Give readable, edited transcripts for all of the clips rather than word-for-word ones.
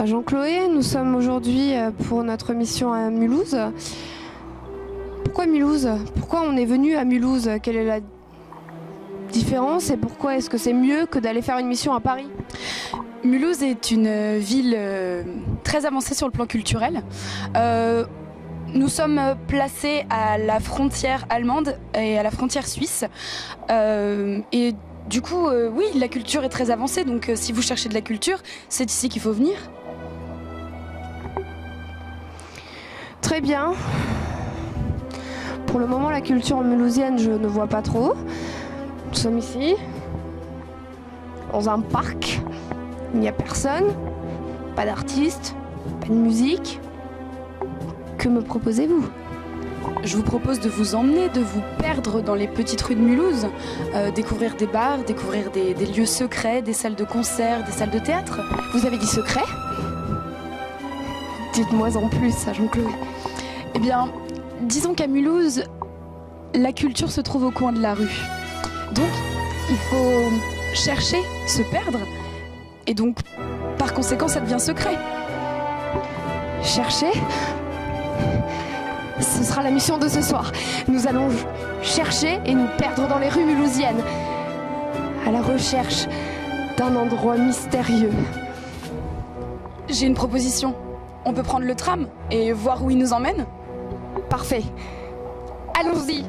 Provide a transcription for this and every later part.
Jean-Chloé, nous sommes aujourd'hui pour notre mission à Mulhouse. Pourquoi Mulhouse? Pourquoi on est venu à Mulhouse? Quelle est la différence et pourquoi est-ce que c'est mieux que d'aller faire une mission à Paris? Mulhouse est une ville très avancée sur le plan culturel. Nous sommes placés à la frontière allemande et à la frontière suisse. Et du coup, oui, la culture est très avancée. Donc si vous cherchez de la culture, c'est ici qu'il faut venir. Très bien. Pour le moment, la culture mulhousienne, je ne vois pas trop. Nous sommes ici, dans un parc. Il n'y a personne, pas d'artistes, pas de musique. Que me proposez-vous? Je vous propose de vous emmener, de vous perdre dans les petites rues de Mulhouse, découvrir des bars, découvrir des lieux secrets, des salles de concert, des salles de théâtre. Vous avez dit secret? Dites-moi en plus, Jean-Chloé. Eh bien, disons qu'à Mulhouse, la culture se trouve au coin de la rue. Donc, il faut chercher, se perdre, et donc, par conséquent, ça devient secret. Chercher? Ce sera la mission de ce soir. Nous allons chercher et nous perdre dans les rues mulhousiennes, à la recherche d'un endroit mystérieux. J'ai une proposition. On peut prendre le tram et voir où il nous emmène? Parfait. Allons-y.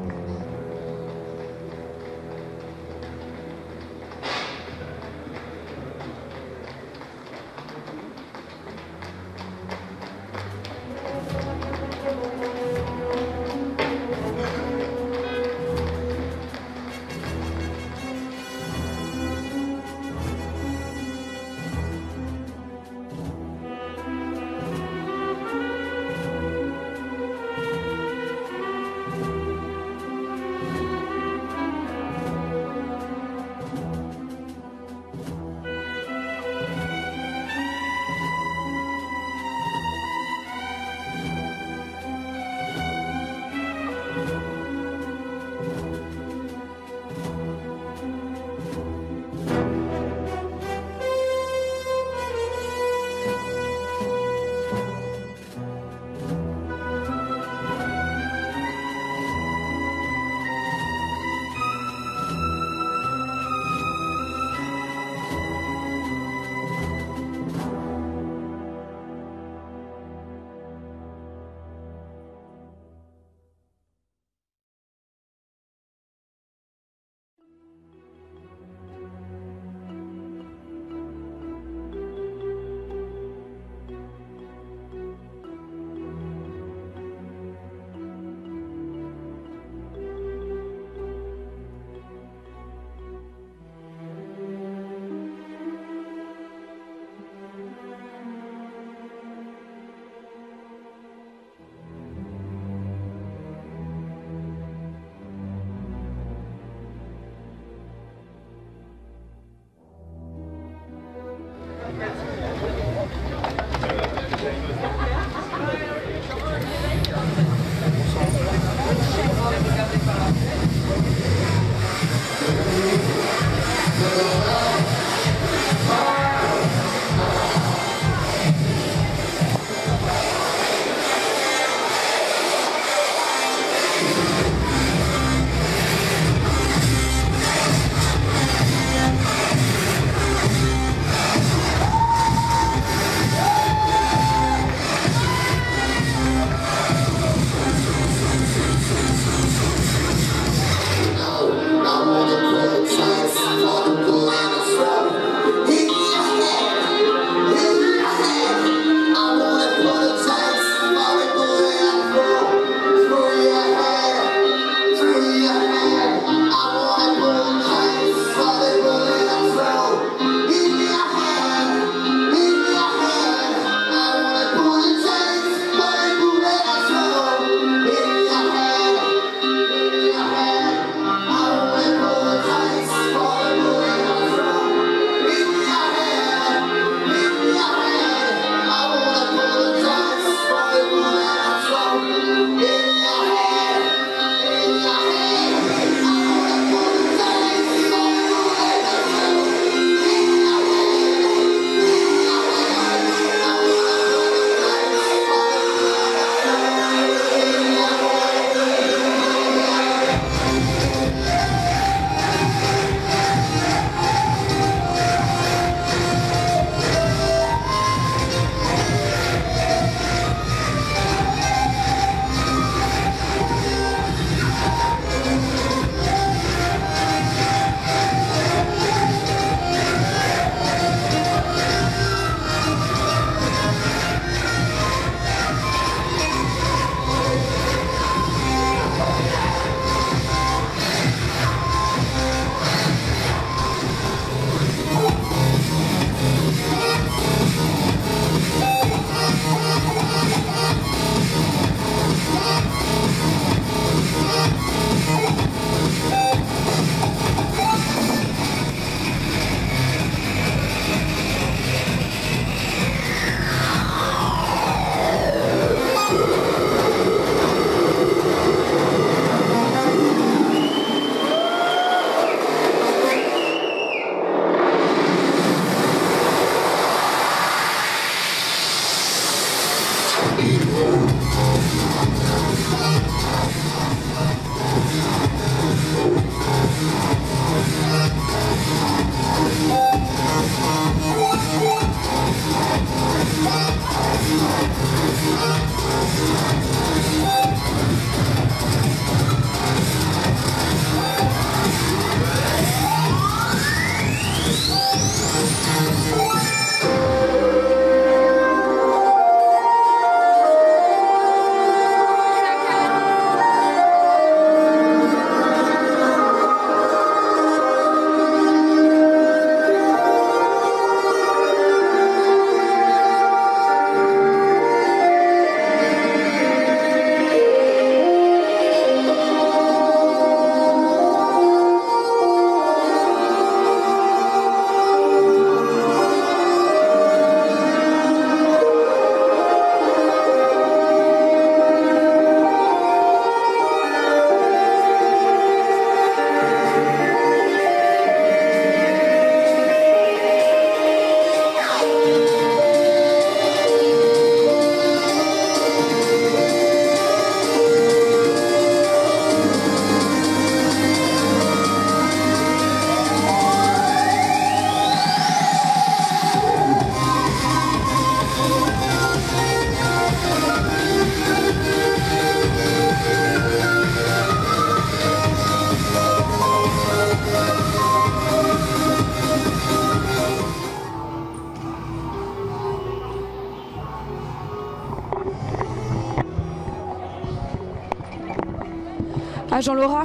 Agent Laura,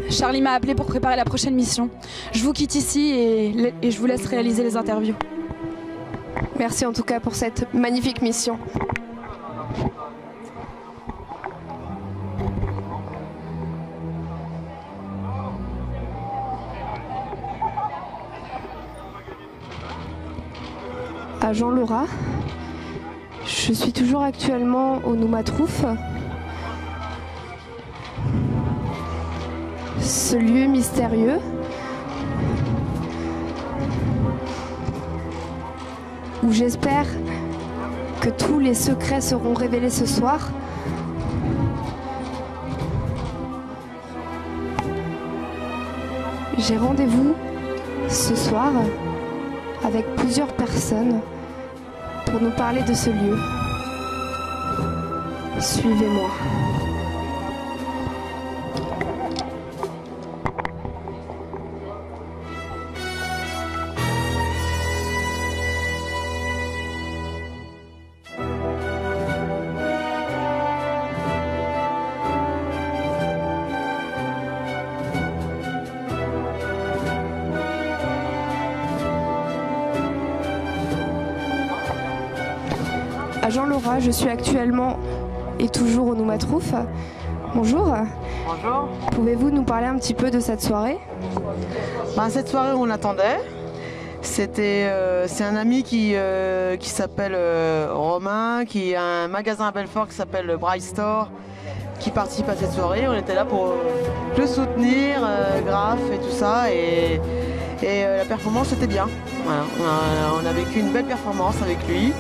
Charlie m'a appelé pour préparer la prochaine mission. Je vous quitte ici et je vous laisse réaliser les interviews. Merci en tout cas pour cette magnifique mission. Agent Laura, je suis toujours actuellement au Noumatrouf. Ce lieu mystérieux où j'espère que tous les secrets seront révélés ce soir. J'ai rendez-vous ce soir avec plusieurs personnes pour nous parler de ce lieu. Suivez-moi. Agent Laura, je suis actuellement et toujours au Noumatrouf. Bonjour. Bonjour. Pouvez-vous nous parler un petit peu de cette soirée? Cette soirée, on l'attendait. C'est un ami qui s'appelle Romain, qui a un magasin à Belfort qui s'appelle le Bright Store, qui participe à cette soirée. On était là pour le soutenir, Graf et tout ça. Et la performance était bien. Voilà. On a vécu une belle performance avec lui.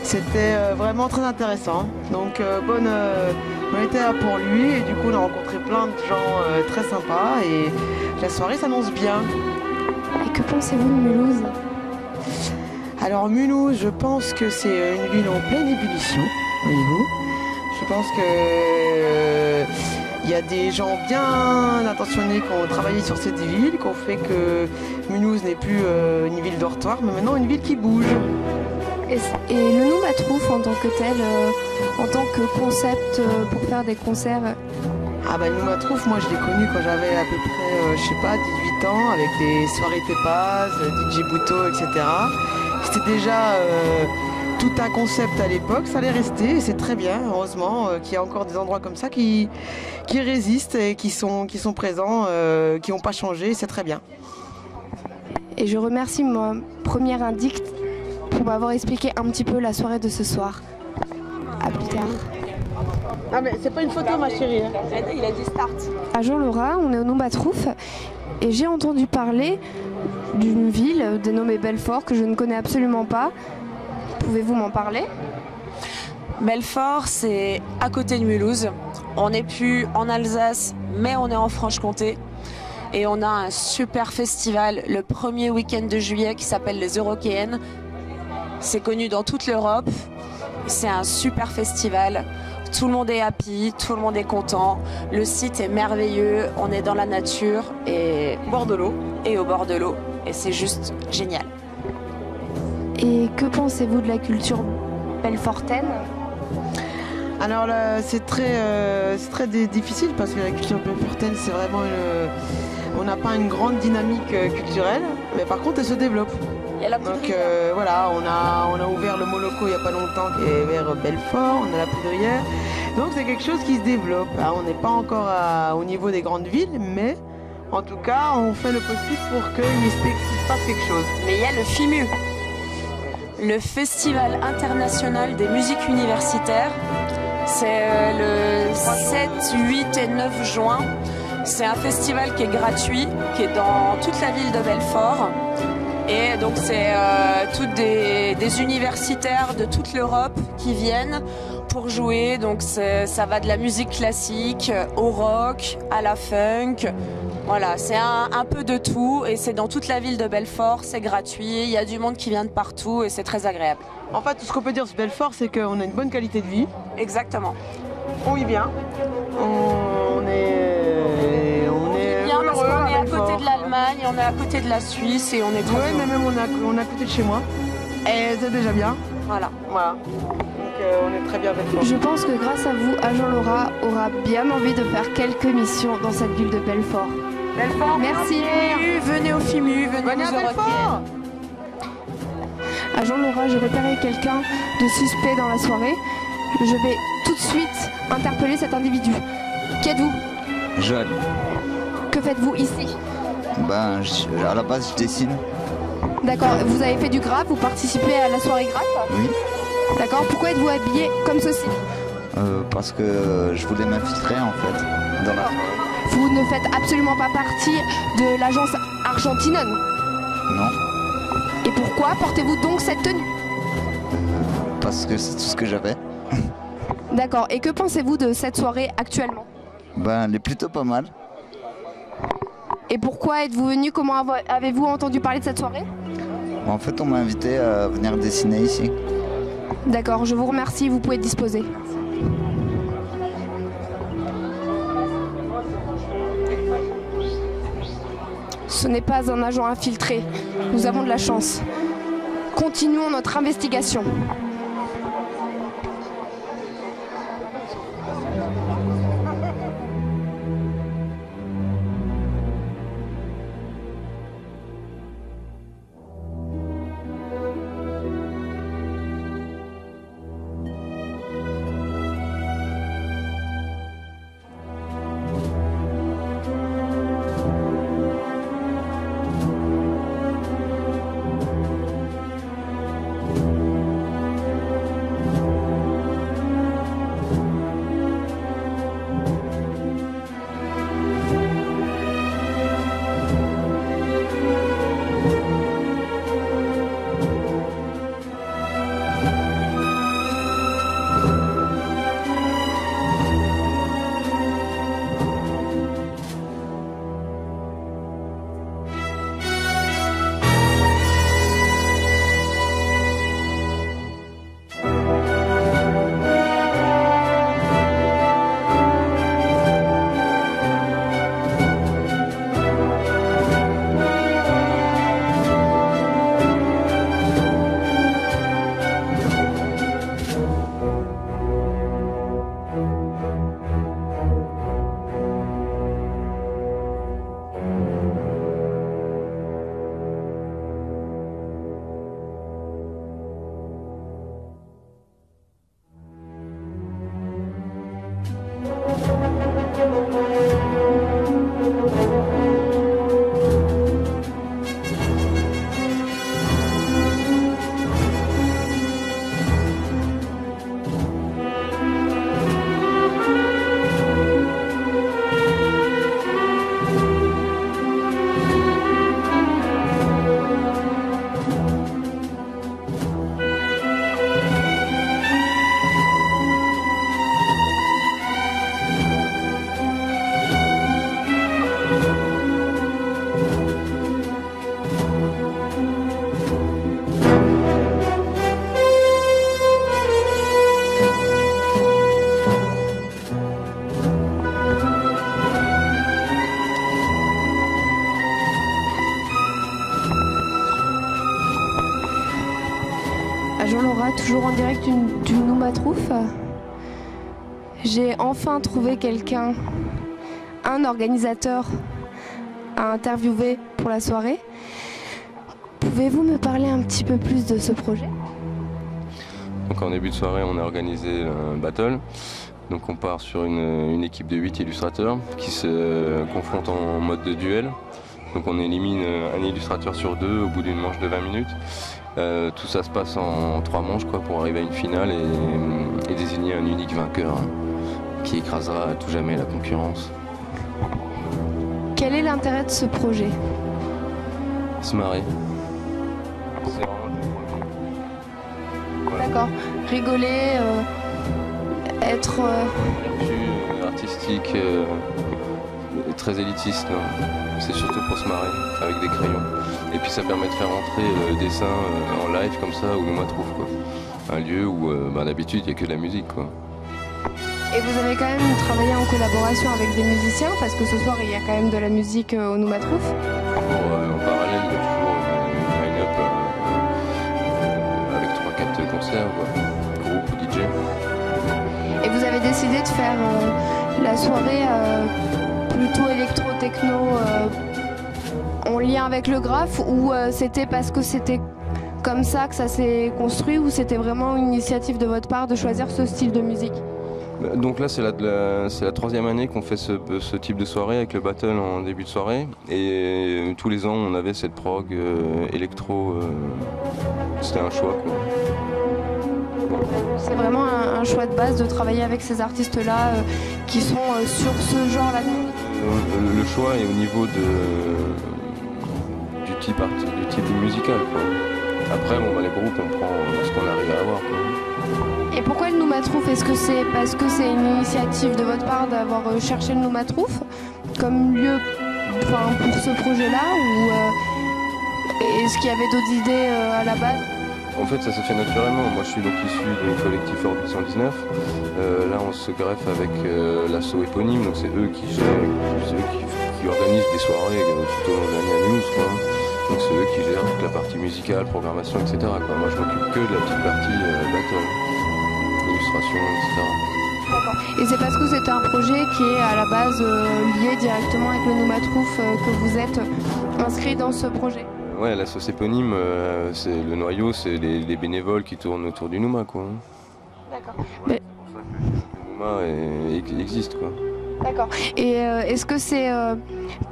C'était vraiment très intéressant. Donc on était là pour lui et du coup on a rencontré plein de gens très sympas et la soirée s'annonce bien. Et que pensez-vous de Mulhouse? Alors Mulhouse, je pense que c'est une ville en pleine ébullition, voyez-vous. Je pense que il y a des gens bien intentionnés qui ont travaillé sur cette ville, qui ont fait que Mulhouse n'est plus une ville dortoir, mais maintenant une ville qui bouge. Et le Noumatrouf en tant que tel, en tant que concept pour faire des concerts? Le Noumatrouf, moi je l'ai connu quand j'avais à peu près, 18 ans, avec des soirées Tepaz, DJ Bouto, etc. C'était déjà tout un concept à l'époque, ça allait rester et c'est très bien, heureusement qu'il y a encore des endroits comme ça qui résistent et qui sont présents, qui n'ont pas changé, c'est très bien. Et je remercie mon premier indict pour m'avoir expliqué un petit peu la soirée de ce soir. À plus tard. Ah mais c'est pas une photo ma chérie. Hein. Il a dit start. Agent Laura, on est au Noumatrouf et j'ai entendu parler d'une ville dénommée Belfort que je ne connais absolument pas. Pouvez-vous m'en parler? Belfort, c'est à côté de Mulhouse. On n'est plus en Alsace, mais on est en Franche-Comté. Et on a un super festival le premier week-end de juillet qui s'appelle les Eurokéennes. C'est connu dans toute l'Europe. C'est un super festival. Tout le monde est happy, tout le monde est content. Le site est merveilleux. On est dans la nature et Au bord de l'eau. Et au bord de l'eau. Et c'est juste génial. Et que pensez-vous de la culture belfortaine? Alors là, c'est très difficile parce que la culture belfortaine, c'est vraiment on n'a pas une grande dynamique culturelle, mais par contre elle se développe. Donc voilà, on a ouvert le Moloko il n'y a pas longtemps qui est vers Belfort, on a la Poudrière. Donc c'est quelque chose qui se développe. On n'est pas encore au niveau des grandes villes, mais en tout cas on fait le possible pour qu'il se passe quelque chose. Mais il y a le FIMU, le Festival international des musiques universitaires. C'est le 7, 8 et 9 juin. C'est un festival qui est gratuit, qui est dans toute la ville de Belfort. Et donc c'est toutes des universitaires de toute l'Europe qui viennent pour jouer. Donc ça va de la musique classique au rock, à la funk. Voilà, c'est un peu de tout et c'est dans toute la ville de Belfort, c'est gratuit, il y a du monde qui vient de partout et c'est très agréable. En fait, tout ce qu'on peut dire sur Belfort, c'est qu'on a une bonne qualité de vie. Exactement. On vit bien. On est bien heureux parce qu'on est à Belfort. côté de l'Allemagne, on est à côté de la Suisse et on est très Ouais, mais même on est à côté de chez moi. Et c'est déjà bien. Voilà. Voilà. Donc on est très bien avec toi. Je pense que grâce à vous, Agent Laura aura bien envie de faire quelques missions dans cette ville de Belfort. Belfort, merci. Venez au FIMU, venez Venez à nous Belfort. Agent Laura, j'ai repéré quelqu'un de suspect dans la soirée. Je vais tout de suite interpeller cet individu. Qui êtes-vous? Joël. Que faites-vous ici? Ben, à la base, je dessine. D'accord, vous avez fait du graphe, vous participez à la soirée graphe? Oui. D'accord, pourquoi êtes-vous habillé comme ceci? Parce que je voulais m'infiltrer en fait dans la. Vous ne faites absolument pas partie de l'agence Argentinone. Non. Et pourquoi portez-vous donc cette tenue? Parce que c'est tout ce que j'avais. D'accord, et que pensez-vous de cette soirée actuellement? Ben, elle est plutôt pas mal. Et pourquoi êtes-vous venu? Comment avez-vous entendu parler de cette soirée? En fait, on m'a invité à venir dessiner ici. D'accord, je vous remercie, vous pouvez disposer. Ce n'est pas un agent infiltré, nous avons de la chance. Continuons notre investigation. Agent Laura, toujours en direct du Noumatrouf. J'ai enfin trouvé quelqu'un, un organisateur à interviewer pour la soirée. Pouvez-vous me parler un petit peu plus de ce projet? Donc en début de soirée, on a organisé un battle. Donc on part sur une équipe de 8 illustrateurs qui se confrontent en mode de duel. Donc on élimine un illustrateur sur 2 au bout d'une manche de 20 minutes. Tout ça se passe en 3 manches pour arriver à une finale et désigner un unique vainqueur qui écrasera à tout jamais la concurrence. Quel est l'intérêt de ce projet? Se marrer. C'est vraiment le but. D'accord. Rigoler, être... artistique, très élitiste, non. C'est surtout pour se marrer avec des crayons. Et puis ça permet de faire entrer le dessin en live comme ça au Noumatrouf, quoi. Un lieu où d'habitude il n'y a que de la musique, quoi. Et vous avez quand même travaillé en collaboration avec des musiciens parce que ce soir il y a quand même de la musique au Noumatrouf. En parallèle, il y a toujours une line-up avec 3-4 concerts, quoi. Groupe ou DJ. DJ. Et vous avez décidé de faire la soirée plutôt électro-techno en lien avec le graphe, ou c'était parce que c'était comme ça que ça s'est construit, ou c'était vraiment une initiative de votre part de choisir ce style de musique? Donc là c'est la 3e année qu'on fait ce type de soirée avec le battle en début de soirée, et tous les ans on avait cette prog électro, c'était un choix quoi. C'est vraiment un choix de base de travailler avec ces artistes-là qui sont sur ce genre-là de musique. Le choix est au niveau du type musical quoi. Après bon, les groupes on prend ce qu'on arrive à avoir quoi. Et pourquoi le Noumatrouf? Est-ce que c'est parce que c'est une initiative de votre part d'avoir cherché le Noumatrouf comme lieu pour ce projet-là, ou est-ce qu'il y avait d'autres idées à la base? En fait ça s'est fait naturellement. Moi je suis donc issu du collectif Orbit 119. Là on se greffe avec l'asso éponyme, donc c'est eux qui gèrent, qui organisent des soirées tout au long de l'année à Mulhouse quoi. Donc c'est eux qui gèrent toute la partie musicale, programmation, etc. quoi. Moi je m'occupe que de la petite partie battle, illustration, etc. D'accord. Et c'est parce que c'était un projet qui est à la base lié directement avec le Noumatrouf que vous êtes inscrit dans ce projet? Ouais, la sauce éponyme, c'est le noyau, c'est les bénévoles qui tournent autour du Nouma quoi. D'accord. Mais... le Nouma existe quoi. D'accord. Et est-ce que c'est,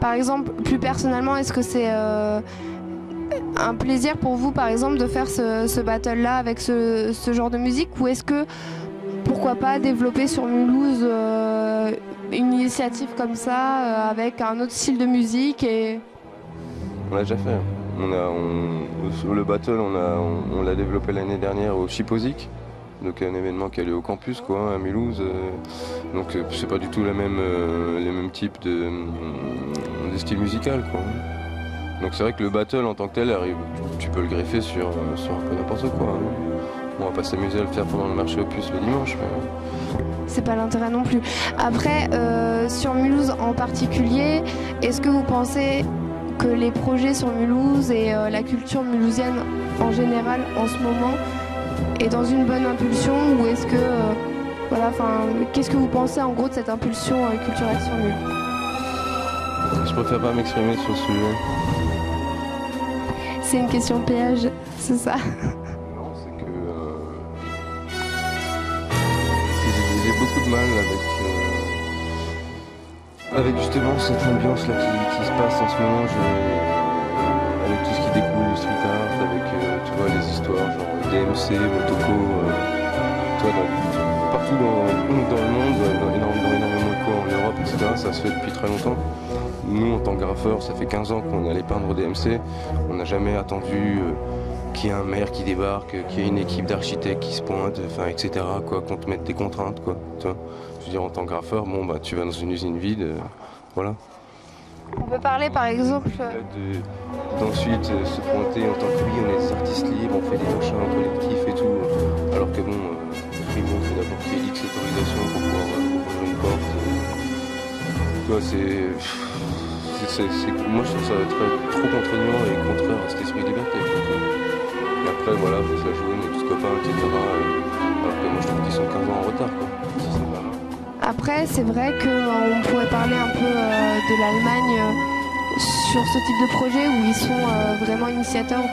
par exemple, plus personnellement, est-ce que c'est un plaisir pour vous, par exemple, de faire ce battle-là avec ce genre de musique, ou est-ce que, pourquoi pas, développer sur Mulhouse une initiative comme ça, avec un autre style de musique et... On l'a déjà fait. Le battle, on l'a développé l'année dernière au Chiposic. Donc un événement qui a lieu au campus quoi, à Mulhouse. Donc c'est pas du tout les mêmes types de styles musicaux quoi. Donc c'est vrai que le battle en tant que tel arrive, tu peux le greffer sur un peu n'importe quoi. On va pas s'amuser à le faire pendant le marché Opus le dimanche. Mais... c'est pas l'intérêt non plus. Après, sur Mulhouse en particulier, est-ce que vous pensez que les projets sur Mulhouse et la culture mulhousienne en général en ce moment est dans une bonne impulsion, ou est-ce que qu'est-ce que vous pensez en gros de cette impulsion culturelle sur Mulhouse? Je préfère pas m'exprimer sur ce sujet. C'est une question de péage, c'est ça? Non, c'est que j'ai beaucoup de mal avec justement cette ambiance là qui se passe en ce moment, avec tout ce qui découle du street art, avec tu vois les histoires genre DMC, Motoko, partout dans le monde, dans énormément de coins en Europe, etc. Ça se fait depuis très longtemps. Nous en tant que graffeurs, ça fait 15 ans qu'on est allé peindre au DMC, on n'a jamais attendu qu'il y ait un maire qui débarque, qu'il y ait une équipe d'architectes qui se pointe, etc. quoi, qu'on te mette des contraintes quoi. Tu vois, je veux dire en tant que graffeur, bon bah tu vas dans une usine vide, voilà. On peut parler par exemple... D'ensuite se pointer en tant que oui, on est des artistes libres, on fait des machins collectifs et tout, alors que bon, il faut d'abord qu'il y ait X autorisation pour pouvoir ouvrir une porte. Tu vois, moi je trouve ça trop contraignant et contraire à cet esprit de liberté. Et après voilà, faut se la jouer, on est tous copains, etc. Alors que moi je trouve qu'ils sont 15 ans en retard quoi. Après, c'est vrai qu'on pourrait parler un peu de l'Allemagne sur ce type de projet où ils sont vraiment initiateurs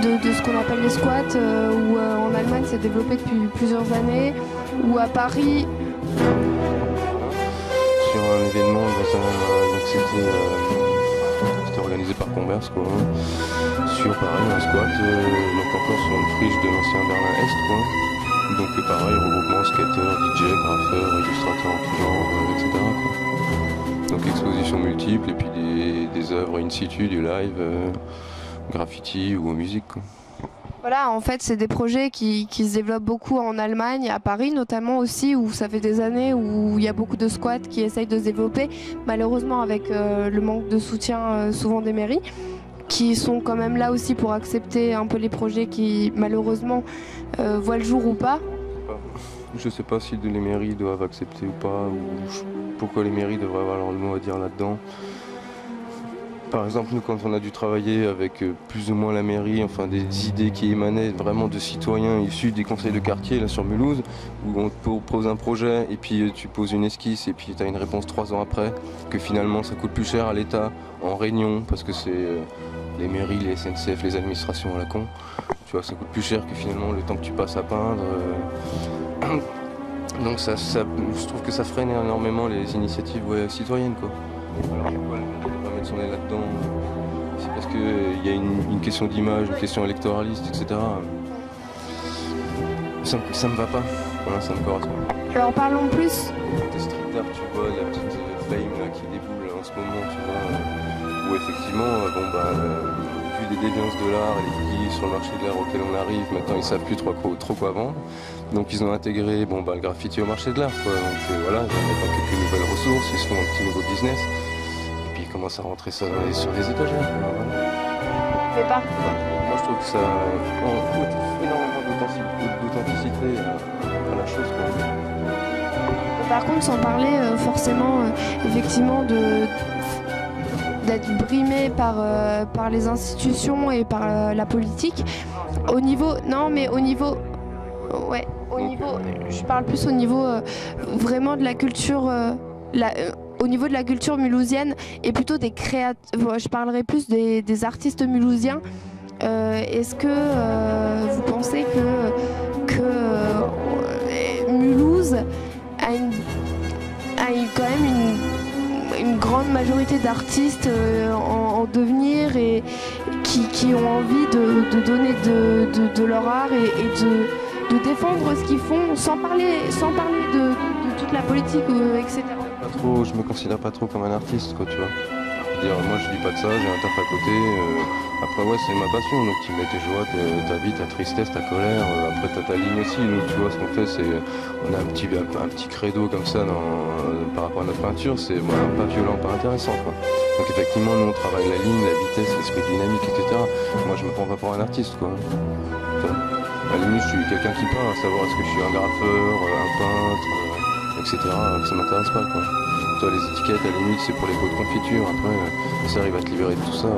de ce qu'on appelle les squats, où en Allemagne c'est développé depuis plusieurs années, ou à Paris. Sur un événement, c'était organisé par Converse quoi, sur pareil un squat, donc encore sur une friche de l'ancien Berlin-Est quoi. Donc pareil, regroupement skater, DJ, graffeur, illustrateur en tout genre, etc. quoi. Donc expositions multiples et puis des œuvres in situ, du live, graffiti ou musique quoi. Voilà, en fait c'est des projets qui se développent beaucoup en Allemagne, à Paris notamment aussi, où ça fait des années où il y a beaucoup de squats qui essayent de se développer, malheureusement avec le manque de soutien souvent des mairies, qui sont quand même là aussi pour accepter un peu les projets qui malheureusement voient le jour ou pas. Je sais pas si les mairies doivent accepter ou pas, ou pourquoi les mairies devraient avoir leur mot à dire là-dedans. Par exemple, nous, quand on a dû travailler avec plus ou moins la mairie, enfin des idées qui émanaient vraiment de citoyens issus des conseils de quartier là sur Mulhouse, où on te propose un projet et puis tu poses une esquisse et puis tu as une réponse 3 ans après, que finalement ça coûte plus cher à l'État en réunion, parce que c'est les mairies, les SNCF, les administrations à la con. Tu vois, ça coûte plus cher que finalement le temps que tu passes à peindre. Donc je trouve que ça freine énormément les initiatives citoyennes, quoi. Alors pourquoi on ne peut pas mettre son nez là-dedans? C'est parce qu'il y a une question d'image, une question électoraliste, etc. Ça me va pas, voilà, ça me correspond. Alors parlons plus. Côté street art, tu vois, la petite flame là, qui déboule en ce moment, tu vois, où effectivement, vu des déviances de l'art et les prix sur le marché de l'art auquel on arrive, maintenant ils savent plus trop quoi vendre. Donc ils ont intégré le graffiti au marché de l'art, quoi. Donc voilà, ils vont mettre quelques nouvelles ressources, ils se font un petit nouveau business. Et puis ils commencent à rentrer ça sur les étagères. Mais pas. Moi je trouve que ça ajoute énormément d'authenticité à la chose, quoi. Par contre, sans parler forcément, effectivement, d'être brimé par les institutions et par la politique, au niveau, je parle plus au niveau vraiment de la culture, au niveau de la culture mulhousienne et plutôt des créateurs. Je parlerai plus des artistes mulhousiens. Est-ce que vous pensez que Mulhouse a quand même une grande majorité d'artistes en devenir et qui ont envie de donner de leur art et de défendre ce qu'ils font sans parler de toute la politique, etc. Je me considère pas trop comme un artiste, quoi, tu vois. Moi je dis pas de ça, j'ai un taf à côté. Après c'est ma passion, donc tu mets tes joies, ta vie, ta tristesse, ta colère. Après t'as ta ligne aussi. Nous tu vois ce qu'on fait, c'est on a un petit credo comme ça par rapport à notre peinture, c'est pas violent, pas intéressant, quoi. Donc effectivement nous on travaille la ligne, la vitesse, l'esprit dynamique, etc. Moi je me prends pas pour un artiste, quoi. À la limite je suis quelqu'un qui peint, à savoir est-ce que je suis un graffeur, un peintre, etc. Ça m'intéresse pas, quoi. Toi, les étiquettes, à la limite, c'est pour les pots de confiture. Après, ça arrive à te libérer de tout ça.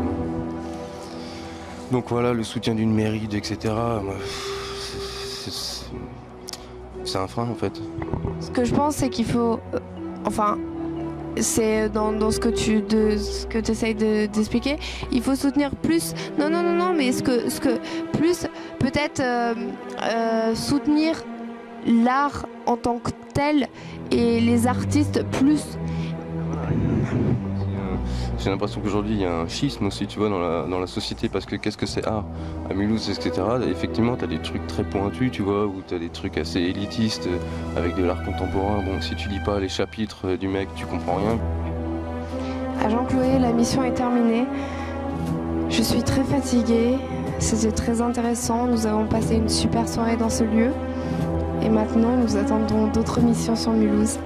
Donc voilà, le soutien d'une mairie, etc. C'est un frein, en fait. Ce que je pense, c'est qu'il faut... c'est dans ce que tu essayes d'expliquer, il faut soutenir plus... Non, mais ce que plus, peut-être soutenir l'art en tant que tel et les artistes plus. J'ai l'impression qu'aujourd'hui il y a un schisme aussi, tu vois, dans la société, parce que qu'est-ce que c'est art à Mulhouse, etc. Effectivement, tu as des trucs très pointus, tu vois, où tu as des trucs assez élitistes avec de l'art contemporain. Bon, si tu lis pas les chapitres du mec, tu comprends rien. À Jean-Chloé, la mission est terminée. Je suis très fatiguée. C'était très intéressant. Nous avons passé une super soirée dans ce lieu. Et maintenant, nous attendons d'autres missions sur Mulhouse.